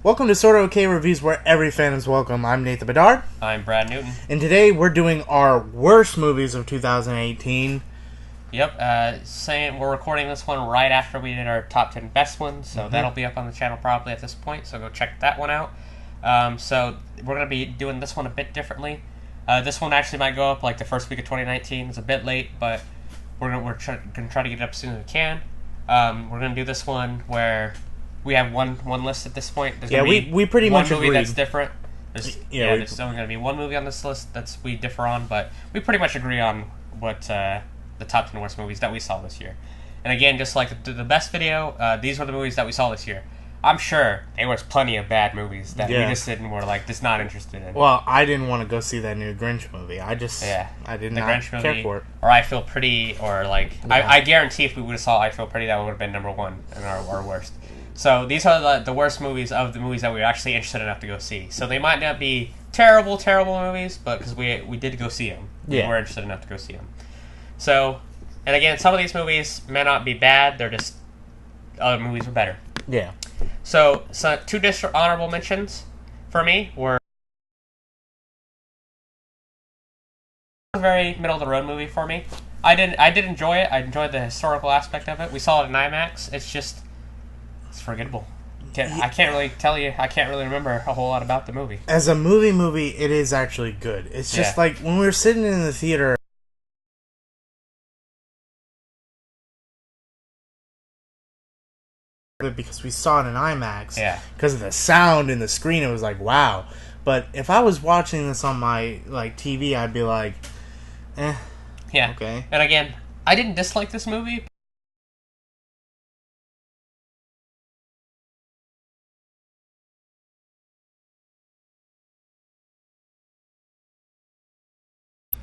Welcome to SortaOkay Reviews, where every fan is welcome. I'm Nathan Bedard. I'm Brad Newton. And today we're doing our worst movies of 2018. Yep, we're recording this one right after we did our top 10 best ones, so that'll be up on the channel probably at this point, so go check that one out. So we're going to be doing this one a bit differently. This one actually might go up like the first week of 2019. It's a bit late, but we're going to try to get it up as soon as we can. We're going to do this one where we have one list at this point. There's we pretty much one movie agreed. that's different. There's only going to be one movie on this list that's we differ on, but we pretty much agree on what the top 10 worst movies that we saw this year. And again, just like the best video, these were the movies that we saw this year. I'm sure there was plenty of bad movies that we just didn't were like just not interested in. Well, I didn't want to go see that new Grinch movie. I did not Grinch care movie, for it. Or I Feel Pretty, or like I guarantee if we would have saw I Feel Pretty, that would have been number one in our worst. So these are the worst movies of the movies that we were actually interested enough to go see. So they might not be terrible movies, but because we did go see them, we were interested enough to go see them. So, and again, some of these movies may not be bad; they're just other movies were better. Yeah. So two honorable mentions for me were a very middle of the road movie for me. I did enjoy it. I enjoyed the historical aspect of it. We saw it in IMAX. It's forgettable. I can't really tell you. I can't really remember a whole lot about the movie. As a movie, it is actually good. It's just like when we were sitting in the theater. Because we saw it in IMAX, because of the sound and the screen, it was like wow. But if I was watching this on my TV, I'd be like, okay. And again, I didn't dislike this movie.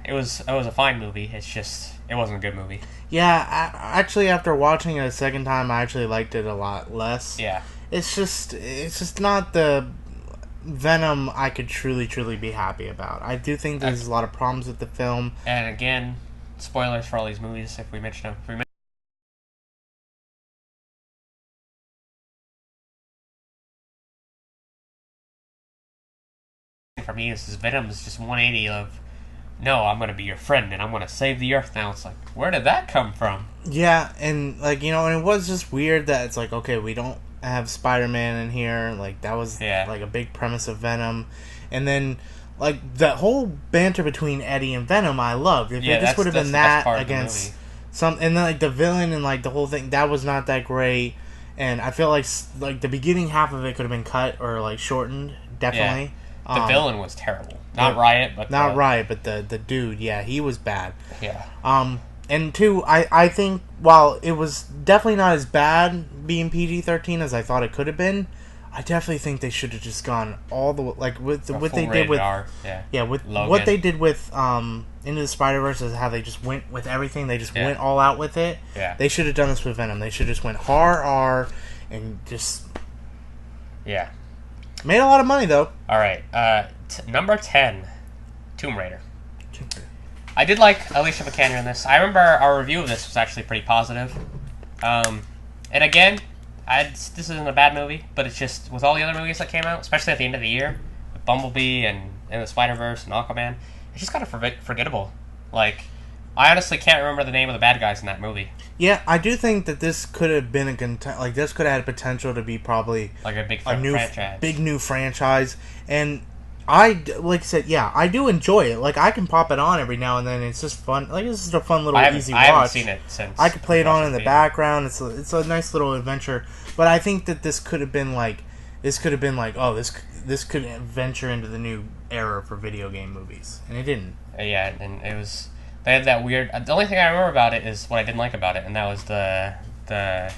It was a fine movie. It's just it wasn't a good movie. Yeah, actually, after watching it a second time, I actually liked it a lot less. Yeah, it's just not the Venom I could truly be happy about. I do think there's a lot of problems with the film. And again, spoilers for all these movies if we mention them. For me, Venom is just 180 of, no, I'm going to be your friend, and I'm going to save the Earth now. It's like, where did that come from? Yeah, and, and it was just weird that it's like, okay, we don't have Spider-Man in here. Like, that was, a big premise of Venom. And then, the whole banter between Eddie and Venom, I loved. If this would have been that against some... And then, the villain and, the whole thing, that was not that great. And I feel like the beginning half of it could have been cut or, shortened, definitely. Yeah. The villain was terrible. Not Riot, but... Riot, but the dude, he was bad. Yeah. And two, I think, while it was definitely not as bad being PG-13 as I thought it could have been, I definitely think they should have just gone all the way, with what they did with... R, with Logan. What they did with Into the Spider-Verse is how they just went with everything. They just went all out with it. Yeah. They should have done this with Venom. They should have just went hard R and just... Yeah. Made a lot of money, though. All right. Number 10, Tomb Raider. I did like Alicia Vikander in this. I remember our review of this was actually pretty positive. And again, this isn't a bad movie, but it's just, with all the other movies that came out, especially at the end of the year, with Bumblebee and the Spider-Verse and Aquaman, it's just kind of forgettable. I honestly can't remember the name of the bad guys in that movie. Yeah, I do think that this could have been this could have had potential to be probably a big franchise. Big new franchise. And I said, I do enjoy it. I can pop it on every now and then. It's just fun. It's just a fun little easy watch. I haven't seen it since. I could play it on in the background. It's a nice little adventure. But I think that this could have been this could venture into the new era for video game movies, and it didn't. Yeah, and it was. They had that weird... The only thing I remember about it is what I didn't like about it, and that was the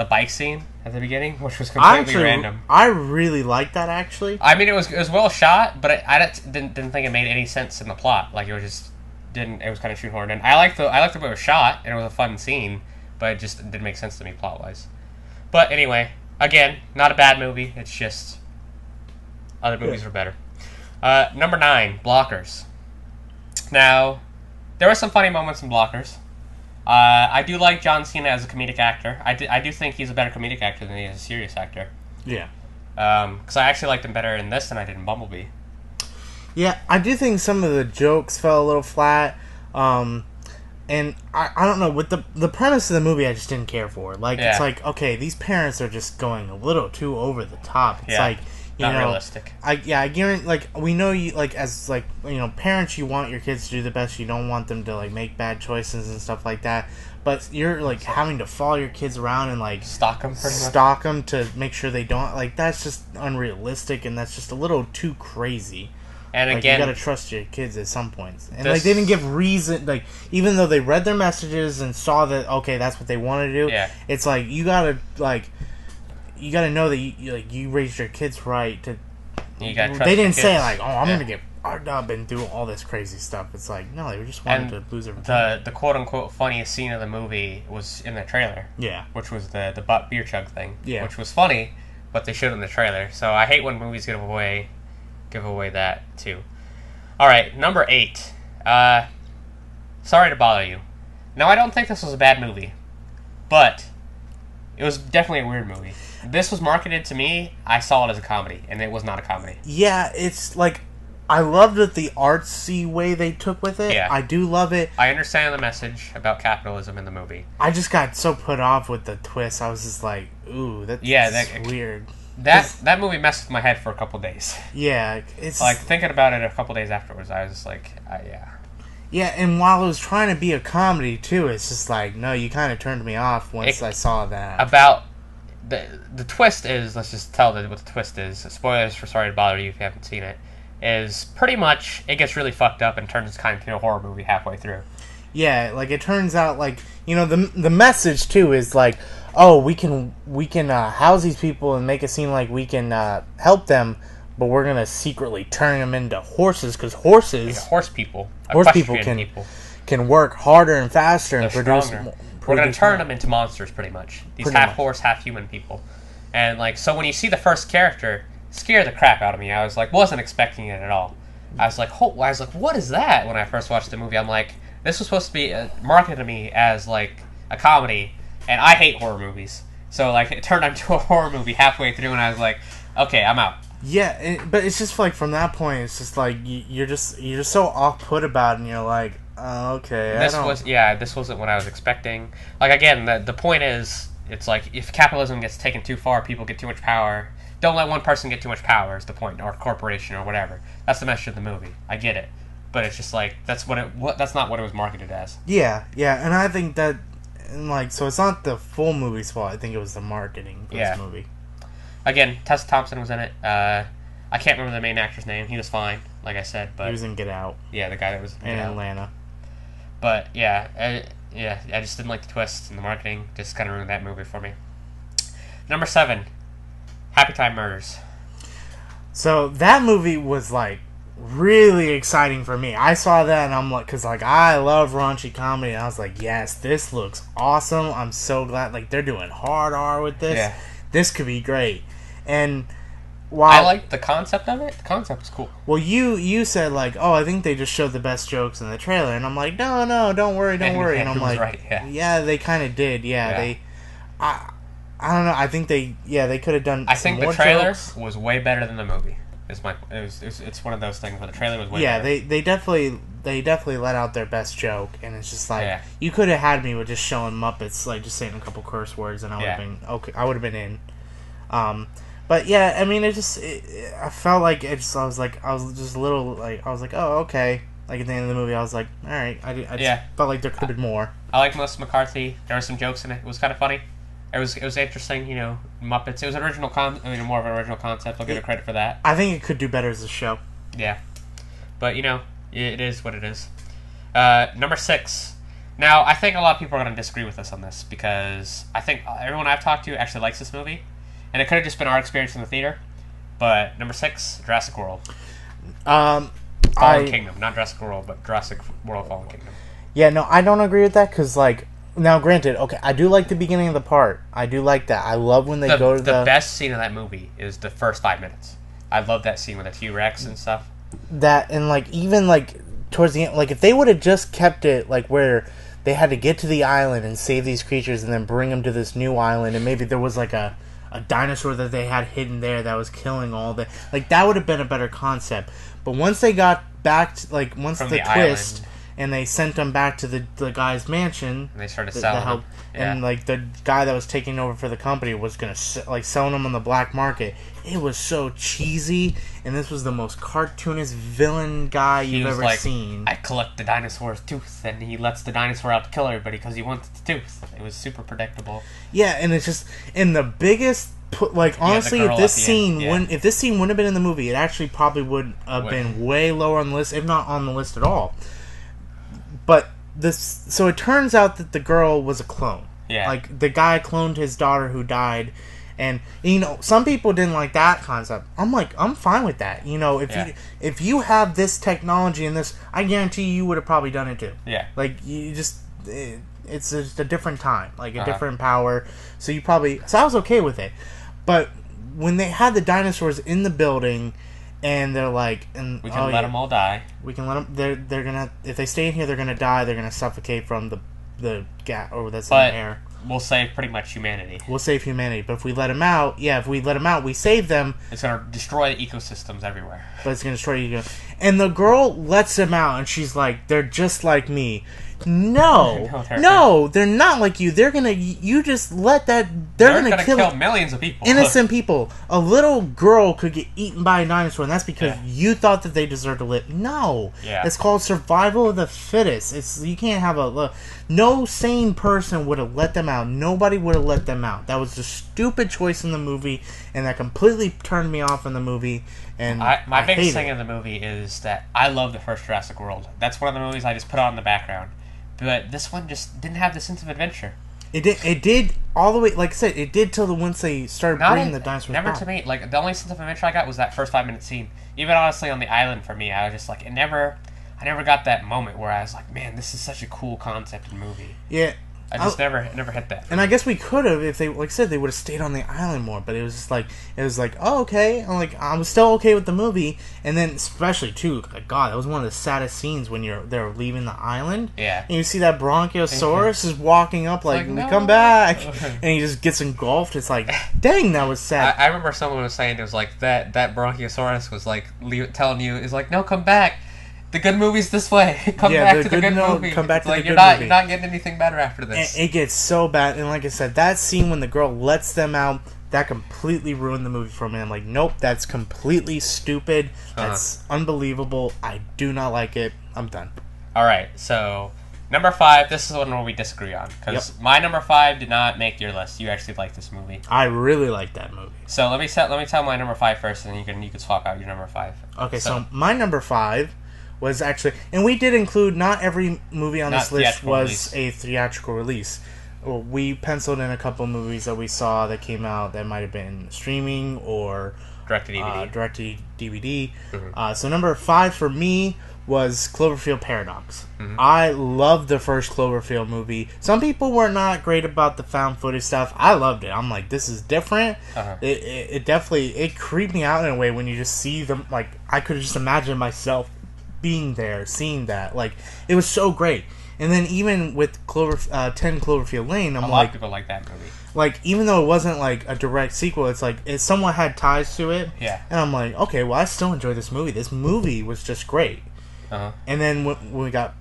bike scene at the beginning, which was completely random. I really liked that, actually. I mean, it was well shot, but I didn't think it made any sense in the plot. It was just... It was kind of shoehorned in. I liked the way it was shot, and it was a fun scene, but it just didn't make sense to me plot-wise. But anyway, again, not a bad movie. It's just... Other movies were better. Number 9, Blockers. Now... There were some funny moments in Blockers. I do like John Cena as a comedic actor. I do think he's a better comedic actor than he is a serious actor. Yeah. Because I actually liked him better in this than I did in Bumblebee. Yeah, I do think some of the jokes fell a little flat. And I don't know, with the premise of the movie I just didn't care for. Like, it's like, okay, these parents are just going a little too over the top. It's like, you not know, realistic. I guarantee, like, we know you, like, as, like, you know, parents, you want your kids to do the best. You don't want them to, like, make bad choices and stuff like that. But you're, like, having to follow your kids around and, like, stalk them to make sure they don't, like, that's just unrealistic, and that's just a little too crazy. And like, again, you gotta trust your kids at some points. And, like, they didn't give reason, like, even though they read their messages and saw that, okay, that's what they want to do, it's like, you gotta know that you raised your kids right to... You gotta trust they didn't your say, kids. like, oh, I'm gonna get armed up and do all this crazy stuff. It's like, no, they just wanted to lose everything. The quote-unquote funniest scene of the movie was in the trailer. Yeah. Which was the butt beer chug thing. Yeah. Which was funny, but they showed it in the trailer. So I hate when movies give away that, too. Alright, number 8. Sorry to bother you. Now, I don't think this was a bad movie, but it was definitely a weird movie. This was marketed to me, I saw it as a comedy, and it was not a comedy. Yeah, it's like, I loved the artsy way they took with it. Yeah. I do love it. I understand the message about capitalism in the movie. I just got so put off with the twist. I was just like, ooh, that's weird. That movie messed with my head for a couple days. Yeah, it's... Like, thinking about it a couple days afterwards, I was just like, yeah. Yeah, and while it was trying to be a comedy, too, it's just like, no, you kind of turned me off once I saw that. About... The twist is, let's just tell what the twist is. Spoilers for Sorry to Bother You if you haven't seen it. Is pretty much, it gets really fucked up and turns kind of into a horror movie halfway through. Yeah, like, it turns out, like, you know, the message, too, is like, oh, we can house these people and make it seem like we can help them, but we're gonna secretly turn them into horses, because horses... Horse people can work harder and faster and produce... We're going to turn them into monsters, pretty much. These half-horse, half-human people. And, like, so when you see the first character, it scared the crap out of me. I was, like, wasn't expecting it at all. I was like, what is that? When I first watched the movie, I'm like, this was supposed to be marketed to me as, like, a comedy, and I hate horror movies. So, like, it turned into a horror movie halfway through, and I was like, okay, I'm out. Yeah, but it's just, like, from that point, it's just, like, you're just so off-put about it, and you're like, oh, okay. This wasn't what I was expecting. Like, again, the point is, it's like, if capitalism gets taken too far, people get too much power. Don't let one person get too much power is the point, or corporation, or whatever. That's the message of the movie. I get it. But it's just like, that's not what it was marketed as. Yeah, and I think that, and like, so it's not the full movie's fault. I think it was the marketing for this movie. Again, Tessa Thompson was in it. I can't remember the main actor's name. He was fine, like I said. But he was in Get Out. Yeah, the guy that was in Get Out. Atlanta. But, I just didn't like the twist and the marketing. Just kind of ruined that movie for me. Number 7, Happy Time Murders. So, that movie was, like, really exciting for me. I saw that and I'm like, because, like, I love raunchy comedy, and I was like, yes, this looks awesome. I'm so glad, like, they're doing hard R with this. Yeah. This could be great. And while I liked the concept of it. The concept was cool. Well, you said, like, oh, I think they just showed the best jokes in the trailer. And I'm like, no, don't worry. And I'm like, right, yeah, they kind of did. Yeah, I don't know. I think they could have done. I think more the trailer jokes. was way better than the movie. It's one of those things where the trailer was way better. Yeah, they definitely let out their best joke, and it's just like you could have had me with just showing Muppets, like just saying a couple curse words, and I would have been okay. I would have been in. But yeah, I mean, I felt like I was just a little like I was like, oh, okay. Like at the end of the movie, I was like, all right. I just felt like there could have been more. I like Melissa McCarthy. There were some jokes in it. It was kind of funny. It was interesting, you know, Muppets. It was more of an original concept. I'll give it credit for that. I think it could do better as a show. Yeah. But, you know, it is what it is. Number 6. Now, I think a lot of people are going to disagree with us on this, because I think everyone I've talked to actually likes this movie. And it could have just been our experience in the theater. But, number 6, Jurassic World. Fallen Kingdom. Not Jurassic World, but Jurassic World Fallen Kingdom. Yeah, no, I don't agree with that, because, like, now, granted, okay, I do like the beginning of the part. I do like that. I love when they go to the best scene of that movie is the first 5 minutes. I love that scene with the T-Rex and stuff. That, and, like, even, like, towards the end, like, if they would have just kept it, like, where they had to get to the island and save these creatures and then bring them to this new island, and maybe there was, like, a a dinosaur that they had hidden there that was killing all the... Like, that would have been a better concept. But once they got back to, like, once From the twist... Island. And they sent them back to the guy's mansion. And they started selling them. Yeah. And, like, the guy that was taking over for the company was going to, like, selling them on the black market. It was so cheesy. And this was the most cartoonist villain guy you've ever seen. I collect the dinosaur's tooth. And he lets the dinosaur out to kill everybody because he wants the tooth. It was super predictable. Yeah, and it's just... And the biggest... honestly, if this scene wouldn't have been in the movie, it actually probably would have been way lower on the list, if not on the list at all. But so it turns out that the girl was a clone. Yeah. Like, the guy cloned his daughter who died. And, you know, some people didn't like that concept. I'm like, I'm fine with that. You know, if you have this technology and this, I guarantee you would have probably done it too. Yeah. Like, you just... It's just a different time. Like, a different power. So you probably... So I was okay with it. But when they had the dinosaurs in the building... And they're like, and we can let them all die. We can let them. They're gonna, if they stay in here, they're gonna die. They're gonna suffocate from the gas or that's in the air. We'll save pretty much humanity. We'll save humanity, but if we let them out, we save them. It's gonna destroy ecosystems everywhere. But it's gonna destroy And the girl lets them out, and she's like, "They're just like me." No, they're not like you. They're gonna. You just let that. They're gonna kill millions of people. Innocent people. A little girl could get eaten by a dinosaur, and that's because you thought that they deserved to live. No, it's called survival of the fittest. You can't have no sane person would have let them out. Nobody would have let them out. That was a stupid choice in the movie, and that completely turned me off in the movie. And my biggest thing in the movie is that I love the first Jurassic World. That's one of the movies I just put on in the background. But this one just didn't have the sense of adventure. It did all the way, like I said, it did till once they started bringing the dinosaurs back. Never to me. Like, the only sense of adventure I got was that first 5-minute scene. Even honestly on the island for me, I was just like, I never got that moment where I was like, man, this is such a cool concept in movie. Yeah. I just never hit that. And I guess we could have, if they, like I said, they would have stayed on the island more. But it was just like, oh, okay. I was still okay with the movie. And then, especially too, like, God, that was one of the saddest scenes when they're leaving the island. Yeah. And you see that Bronchiosaurus is walking up like no. Come back, and he just gets engulfed. It's like, dang, that was sad. I remember someone was saying it was like that Bronchiosaurus was like telling you, is like, no, come back. The good movie's this way. Come back to the good movie. Come back to the good movie. You're not getting anything better after this. And it gets so bad. And like I said, that scene when the girl lets them out, that completely ruined the movie for me. I'm like, nope, that's completely stupid. That's unbelievable. I do not like it. I'm done. All right, so number 5. This is the one where we disagree on because my number 5 did not make your list. You actually like this movie. I really like that movie. So let me tell my number 5 first, and then you can swap out your number 5. Okay, so my number 5 was actually, and we did include, not every movie on this list was a theatrical release. We penciled in a couple movies that we saw that came out that might have been streaming or direct-to-DVD. Direct-to-DVD. Mm-hmm. So number 5 for me was Cloverfield Paradox. Mm-hmm. I loved the first Cloverfield movie. Some people were not great about the found footage stuff. I loved it. I'm like, this is different. It definitely creeped me out in a way when you just see them. Like, I could just imagine myself being there, seeing that. Like, it was so great. And then even with 10 Cloverfield Lane, I'm like, a lot of people like that movie. Like, even though it wasn't like a direct sequel, it's like it somewhat had ties to it. Yeah. And I'm like, okay, well, I still enjoy this movie. This movie was just great. And then when we got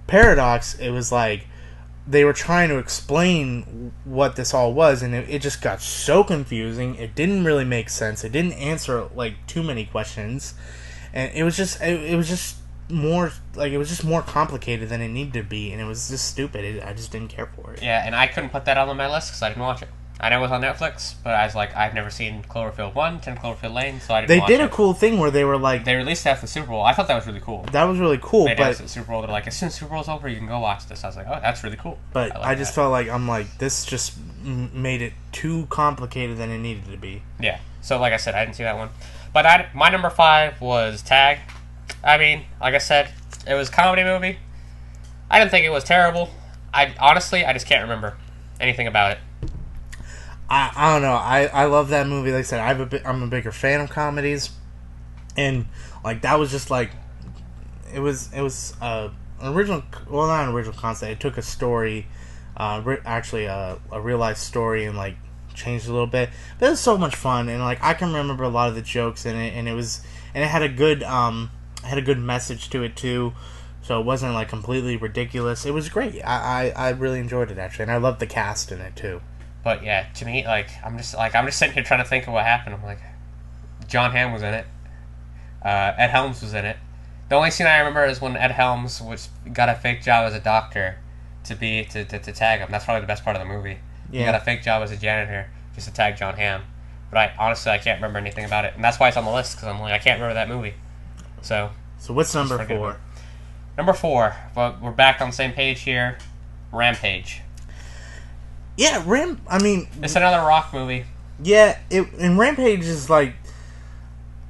Paradox, it was like they were trying to explain what this all was, and it just got so confusing. It didn't really make sense. It didn't answer like too many questions. And it was just more complicated than it needed to be, and it was just stupid. I just didn't care for it. Yeah, and I couldn't put that on my list because I didn't watch it. I know it was on Netflix, but I was like, I've never seen Cloverfield 1, 10 Cloverfield Lane, so I didn't watch it. They did a cool thing where they were like... They released it after the Super Bowl. I thought that was really cool. That was really cool, but... They announced at the Super Bowl, they're like, as soon as the Super Bowl's over, you can go watch this. I was like, oh, that's really cool. But I just felt like, this just made it too complicated than it needed to be. Yeah, so like I said, I didn't see that one. But my number 5 was Tag. I mean, like I said, it was a comedy movie. I didn't think it was terrible. Honestly, I just can't remember anything about it. I don't know. I love that movie. Like I said, I'm a bigger fan of comedies, and like that was just like it was an original. Well, not an original concept. It took a story, actually a real life story, and like changed a little bit, but it was so much fun, and like I can remember a lot of the jokes in it, and it had a good message to it too, so it wasn't like completely ridiculous. It was great. I really enjoyed it actually, and I loved the cast in it too. But yeah, to me, like I'm just sitting here trying to think of what happened. I'm like, John Hamm was in it. Ed Helms was in it. The only scene I remember is when Ed Helms got a fake job as a doctor to tag him. That's probably the best part of the movie. Yeah. He got a fake job as a janitor just to tag John Hamm. But I can't remember anything about it, and that's why it's on the list, because I'm like, I can't remember that movie. So what's number 4? Number 4. But we're back on the same page here. Rampage. Yeah, it's another Rock movie. Yeah, and Rampage is like,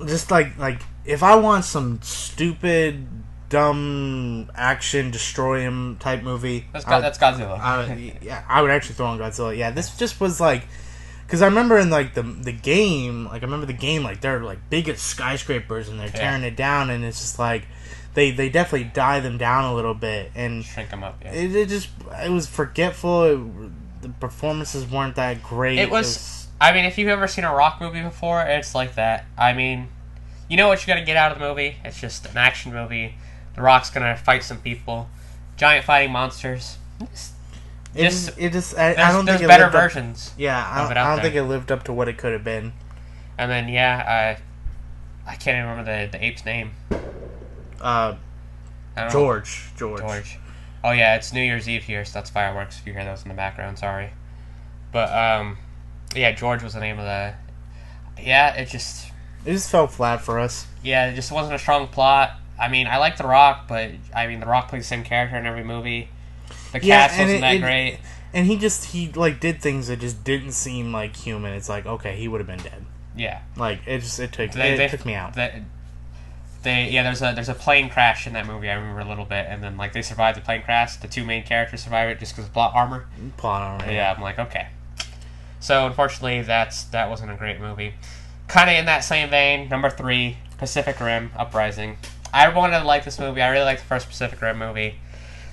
just like if I want some stupid, dumb action, destroy him type movie, that's Godzilla. I would actually throw on Godzilla. Yeah, this just was like, because I remember in like the game, like like they're like big skyscrapers and they're tearing it down, and it's just like they definitely die them down a little bit and shrink them up. Yeah. It was forgetful. The performances weren't that great. It was. I mean, if you've ever seen a Rock movie before, it's like that. I mean, you know what you got to get out of the movie. It's just an action movie. The Rock's gonna fight some people, giant fighting monsters. There's better versions. Yeah, I don't think it lived up to what it could have been. And then I can't even remember the ape's name. George. Oh yeah, it's New Year's Eve here, so that's fireworks. If you hear those in the background, sorry. But yeah, George was the name of the. Yeah, it just fell flat for us. Yeah, it just wasn't a strong plot. I mean, I like The Rock, but I mean, The Rock plays the same character in every movie. The cast wasn't that great. And he did things that just didn't seem like human. It's like, okay, he would have been dead. Yeah. Like it took me out. There's a plane crash in that movie. I remember a little bit, and then like they survived the plane crash. The two main characters survive it just because of plot armor. Yeah, I'm like, okay. So unfortunately, that wasn't a great movie. Kind of in that same vein, number 3, Pacific Rim Uprising. I wanted to like this movie. I really liked the first Pacific Rim movie.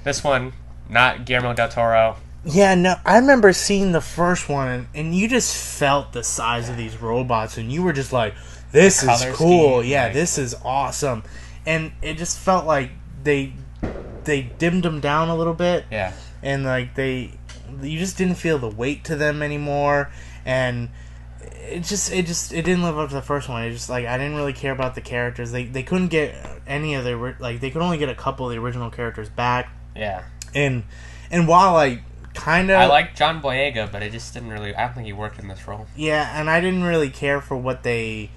This one, not Guillermo del Toro. Yeah, no, I remember seeing the first one, and you just felt the size of these robots, and you were just like, this is cool. Yeah, this is awesome. And it just felt like they dimmed them down a little bit. Yeah. And like you just didn't feel the weight to them anymore, and it didn't live up to the first one. It just like I didn't really care about the characters. They couldn't get any of they could only get a couple of the original characters back. Yeah. And while I like John Boyega, but it just didn't really. I don't think he worked in this role. Yeah, and I didn't really care for what they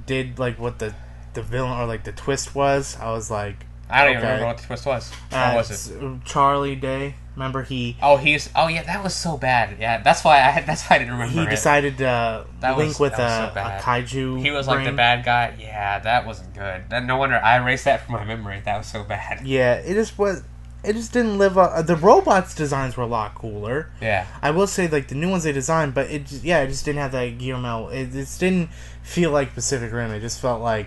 did, like what the villain or like the twist was. I was like, I don't even remember what the twist was. What was it? Charlie Day. Remember he? Oh yeah, that was so bad. Yeah, that's why I didn't remember. He decided to link with a kaiju. He was like the bad guy. Yeah, that wasn't good. No wonder I erased that from my memory. That was so bad. Yeah, it just didn't live up. The robots' designs were a lot cooler. Yeah, I will say like the new ones they designed, but it just didn't have that Guillermo. It just didn't feel like Pacific Rim. It just felt like,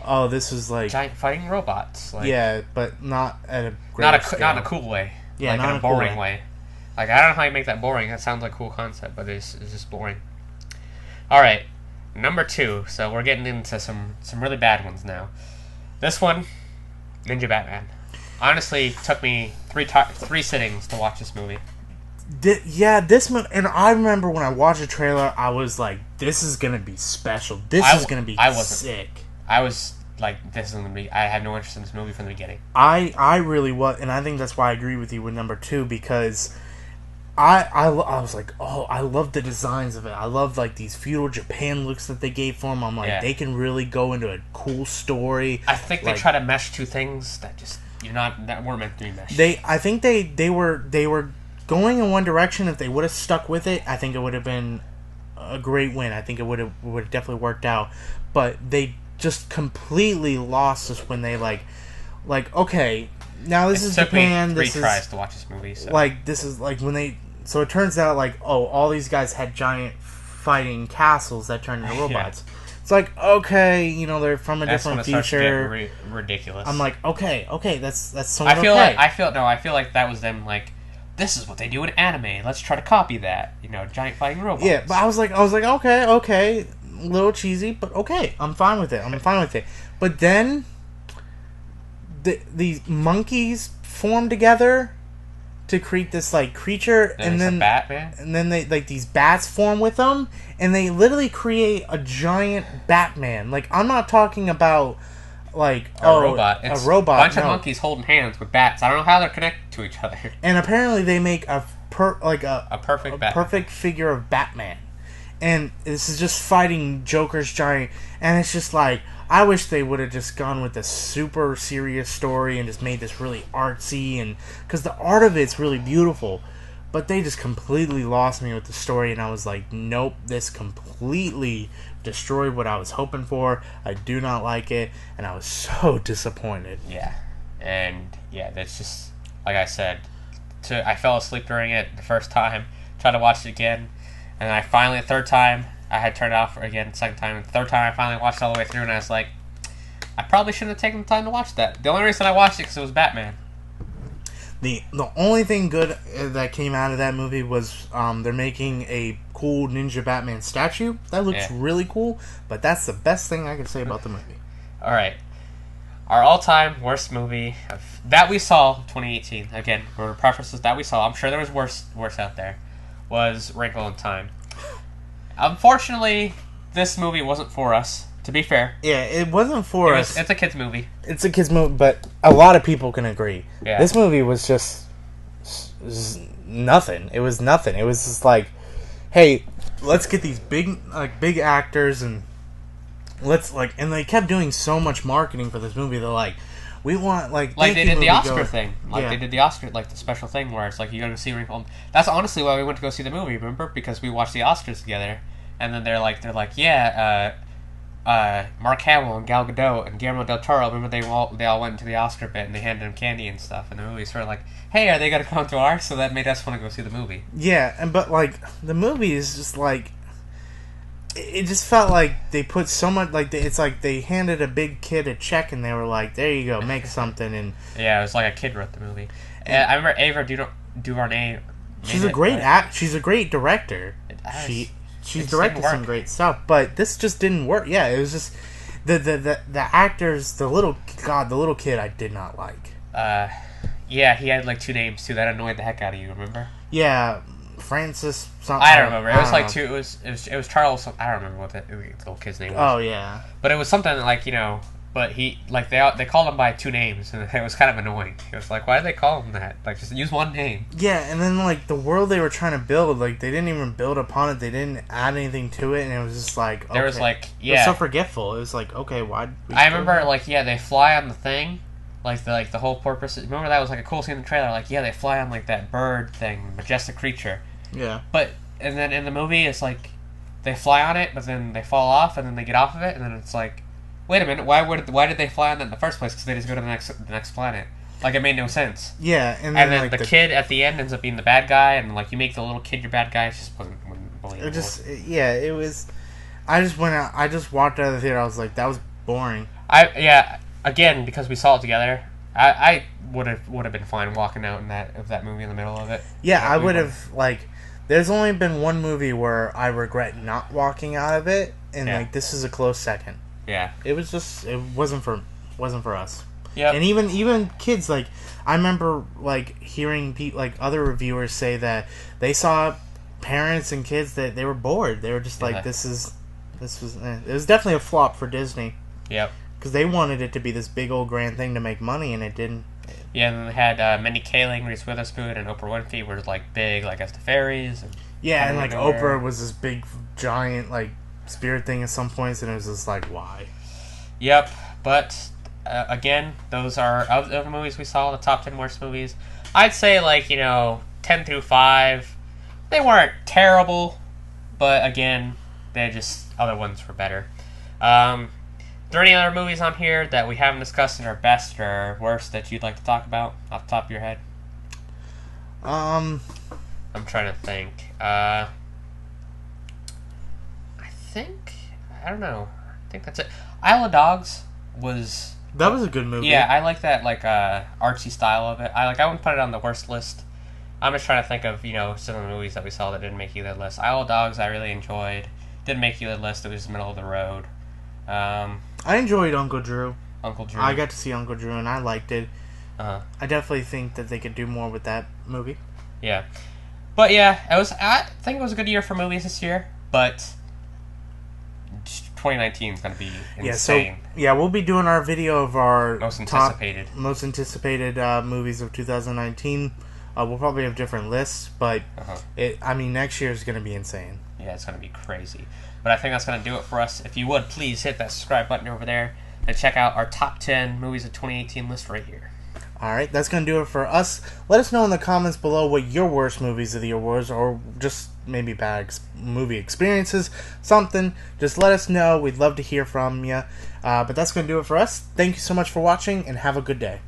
oh, this was like giant fighting robots. Like, yeah, but not at a not in a cool way. Yeah, like not in a boring way. Like I don't know how you make that boring. That sounds like a cool concept, but it's just boring. All right, number 2. So we're getting into some really bad ones now. This one, Ninja Batman. Honestly, took me 3 sittings to watch this movie. This movie, and I remember when I watched the trailer, I was like, "This is gonna be special. This is gonna be sick." I was like, "This is gonna be." I had no interest in this movie from the beginning. I really was, and I think that's why I agree with you with number 2, because I was like, oh, I love the designs of it. I love like these feudal Japan looks that they gave for them. I'm like, they can really go into a cool story. I think they try to mesh 2 things that just that weren't meant to be meshed. I think they were going in one direction. If they would have stuck with it, I think it would have been a great win. I think it would have definitely worked out. But they just completely lost us when they like okay, now this is Japan. It took me 3 tries to watch this movie. So. Like this is like when they. So it turns out like, oh, all these guys had giant fighting castles that turned into robots. Yeah. It's like, okay, they're from a different future. That's ridiculous. I'm like, okay, that's somewhat okay. I feel like that was them like this is what they do in anime. Let's try to copy that. Giant fighting robots. Yeah, but I was like, okay, a little cheesy, but okay, I'm fine with it. But then these monkeys form together to create this like creature, and then Batman, and then they like these bats form with them, and they literally create a giant Batman. Like, I'm not talking about like a robot. It's a robot. A bunch of monkeys holding hands with bats. I don't know how they're connected to each other. And apparently they make a perfect figure of Batman. And this is just fighting Joker's giant, and it's just like, I wish they would have just gone with a super serious story and just made this really artsy, and because the art of it's really beautiful, but they just completely lost me with the story, and I was like, nope, this completely destroyed what I was hoping for. I do not like it, and I was so disappointed. Yeah, and yeah, that's just like I said. I fell asleep during it the first time. Tried to watch it again. And I finally, the third time, I had turned it off again, second time. And the third time, I finally watched it all the way through, and I was like, I probably shouldn't have taken the time to watch that. The only reason I watched it because it was Batman. The only thing good that came out of that movie was they're making a cool Ninja Batman statue. That looks really cool, but that's the best thing I can say about the movie. All right. Our all-time worst movie that we saw 2018, again, for preferences that we saw, I'm sure there was worse out there, was Wrinkle in Time. Unfortunately, this movie wasn't for us, to be fair. Yeah, it wasn't for us. It's a kid's movie. It's a kid's movie, but a lot of people can agree. Yeah. This movie was just nothing. It was nothing. It was just like, hey, let's get these big actors, and and they kept doing so much marketing for this movie. They're like, we want like they did the Oscar thing. They did the Oscar, like the special thing where it's like you go to see Wrinkle. That's honestly why we went to go see the movie. Remember, because we watched the Oscars together, and then they're like, Mark Hamill and Gal Gadot and Guillermo del Toro. Remember, they all went into the Oscar bit and they handed him candy and stuff. And the movie's sort of like, hey, are they gonna come to ours? So that made us want to go see the movie. Yeah, but like the movie is just like. It just felt like they put so much, it's like they handed a big kid a check and they were like, there you go, make something. And yeah, it was like a kid wrote the movie. And I remember Ava DuVernay. She's a great she's a great director. She's directed some great stuff, but this just didn't work. Yeah, it was just the actors, the little kid I did not like. Yeah, he had like two names too. That annoyed the heck out of you, remember? Yeah. Francis something. I don't remember. It was like two. It was Charles. I don't remember what the little kid's name was. Oh yeah. But it was something like But he like they called him by two names, and it was kind of annoying. It was like, why did they call him that? Like, just use one name. Yeah, and then like the world they were trying to build, like they didn't even build upon it. They didn't add anything to it, and it was just like there was like it was so forgetful. It was like, okay, why? I remember they fly on the thing. Like the whole purpose. Remember that was like a cool scene in the trailer. Like they fly on like that bird thing, majestic creature. Yeah. And then in the movie it's like they fly on it, but then they fall off, and then they get off of it, and then it's like, wait a minute, why did they fly on that in the first place? Because they just go to the next planet. Like it made no sense. Yeah, and then like, the kid at the end ends up being the bad guy, and like you make the little kid your bad guy. It just wasn't believable. It was. I just went out. I just walked out of the theater. I was like, that was boring. Again, because we saw it together, I would have been fine walking out of that movie in the middle of it. Yeah, I would have like. There's only been one movie where I regret not walking out of it, and like this is a close second. Yeah, it was just it wasn't for us. Yeah, and even kids, like I remember like hearing like other reviewers say that they saw parents and kids that they were bored. They were just like, this was it was definitely a flop for Disney. Yep. Because they wanted it to be this big old grand thing to make money, and it didn't. Yeah, and they had Mindy Kaling, Reese Witherspoon, and Oprah Winfrey were like big, like as the fairies. And like Oprah was this big, giant, like spirit thing at some points, and it was just like, why? Yep, but again, those are of the movies we saw, the top 10 worst movies. I'd say 10 through 5. They weren't terrible, but again, they just other ones were better. Are there any other movies on here that we haven't discussed that are best or worst that you'd like to talk about off the top of your head? I'm trying to think. I don't know. I think that's it. Isle of Dogs was... That was a good movie. Yeah, I like that artsy style of it. I wouldn't put it on the worst list. I'm just trying to think of, some of the movies that we saw that didn't make either list. Isle of Dogs I really enjoyed. Didn't make either list. It was middle of the road. I enjoyed Uncle Drew. Uncle Drew. I got to see Uncle Drew, and I liked it. Uh-huh. I definitely think that they could do more with that movie. Yeah. But yeah, I think it was a good year for movies this year, but 2019 is going to be insane. We'll be doing our video of our most anticipated movies of 2019. We'll probably have different lists, but next year is going to be insane. Yeah, it's going to be crazy. But I think that's going to do it for us. If you would, please hit that subscribe button over there and check out our top 10 movies of 2018 list right here. Alright, that's going to do it for us. Let us know in the comments below what your worst movies of the year was, or just maybe bad movie experiences, something. Just let us know. We'd love to hear from you. But that's going to do it for us. Thank you so much for watching, and have a good day.